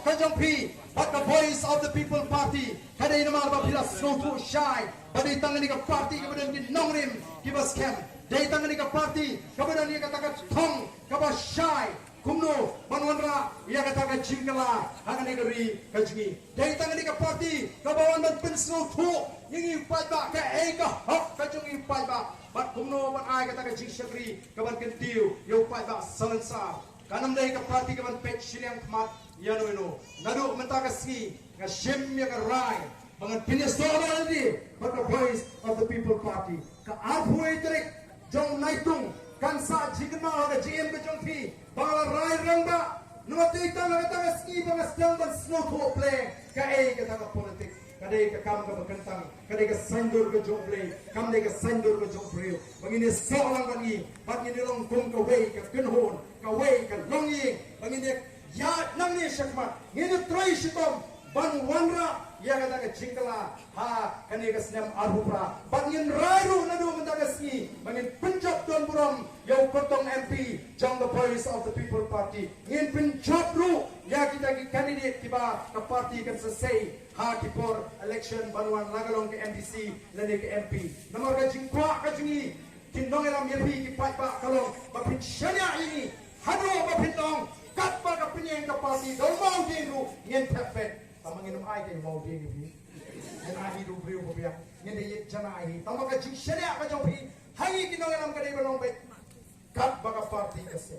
Kajongpi, but the voice of the People Party. Kada inamal ba pila snow to shine. Pada tangan ni ka party kemudian di nongrim kibas camp. Dari tangan ni ka party kemudian dia katakan tong kibas shine. Kumno manwanra ia katakan jingkala hangan negeri kajungi. Dari tangan ni ka party kabawan ban pensno to ingi pai ba ka eka hok kajungi pai ba. Bat kumno ban ai katakan jingshagri kaban kentiu yo pai ba salensa. Kanam dari ka party kaban pet shiliang kmat yano ino. Nadu mentakasi ngashim ya karai. Bangan pinis doa ni, but the voice of the People Party. Ka apuai terik jong naitung kansa jigma ada GM ke jong pi. Bangla rai rangba, nuati tang tang ski bang sedang ban snow to play. Ka ke tang politik, kadai ke kam ke berkentang, kadai ke sandur ke jong play, kam dai ke sandur ke jong play. Bangini seorang bagi, bangini long kong ke wei ke kenhon, ke wei ke longi, bangini ya nang ni syakmat. Ngini try shitom ban wanra. Ia kata ke jingkala ha kani ke senam arhupra bangin rairu nadu mentagasni bangin penjop tuan buram yau kotong MP jong the voice of the People Party ngin penjop ru ya kita ki candidate tiba ke parti kan selesai ha kipor election banuan lagalong ke MDC lani ke MP nomor ke jingkwa ke jingi tinong elam yepi ki pai ba kalong bapin syanya ini hado bapin tong kat ba ke penyeng ke parti dong mau dinu ngin tepet tamang inum ai ke mau dia ni yang ai du brio ko biak yang dia jana ai tamang ka jing sharia ka jopi hangi kinong ram ka dei balong bet kat baka party ese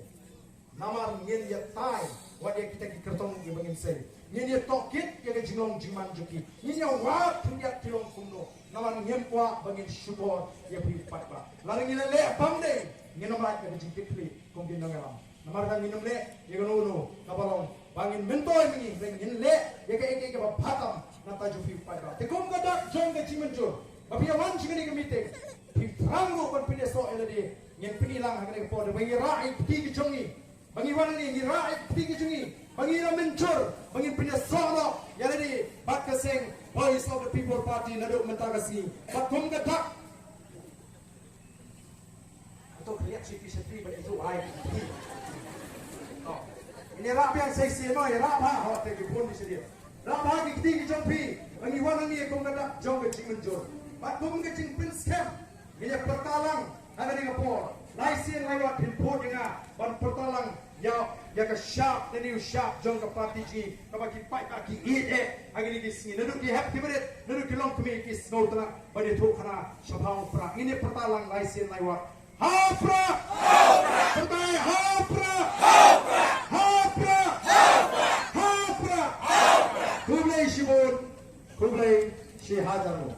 namar ngin ya tai wadi kita ki kertong ge bangin sei ngin ya tokit ya ke jingong jiman juki ngin ya wa punya tilong kumno namar ngin kwa bangin syubor ya pi pat ba lang ngin le pam de ngin namar ka jing tikli kong kinong ram namar ka ngin le ya gono ka balong bangin mentoy mingi bangin le ya ke eke ba phatam na ta jufi pada te kom gadak jong ke chimenjur babia wan chingani ke meeting pi rango kon pine so elade nyen pinilang hakane ko de bangi rai ti ki jongi bangi wan ni rai ti ki jongi bangi ra menjur bangi pine so no ya lade bak ka seng voice of the People Party na do mentagasi bat kom gadak atau kriat siti ba itu ai ini rap yang saya sino ya rap ha hot ke pun di sini rap ha ki ting jong pi bangi wan ni ko ngada jong ke jing menjur bat kum ke jing pin scam ini pertalang ada ni ngapor laisen lewat input denga ban pertalang ya ke sharp the new sharp jong ke party ji ka bagi pai ka ki e agini di sini nadu ki happy berit nadu ki long kemi ki snow tana bade thu khana sabang pra ini pertalang laisen lewat hapra pertai hapra Kublai Shibun, Kublai Shihadamu.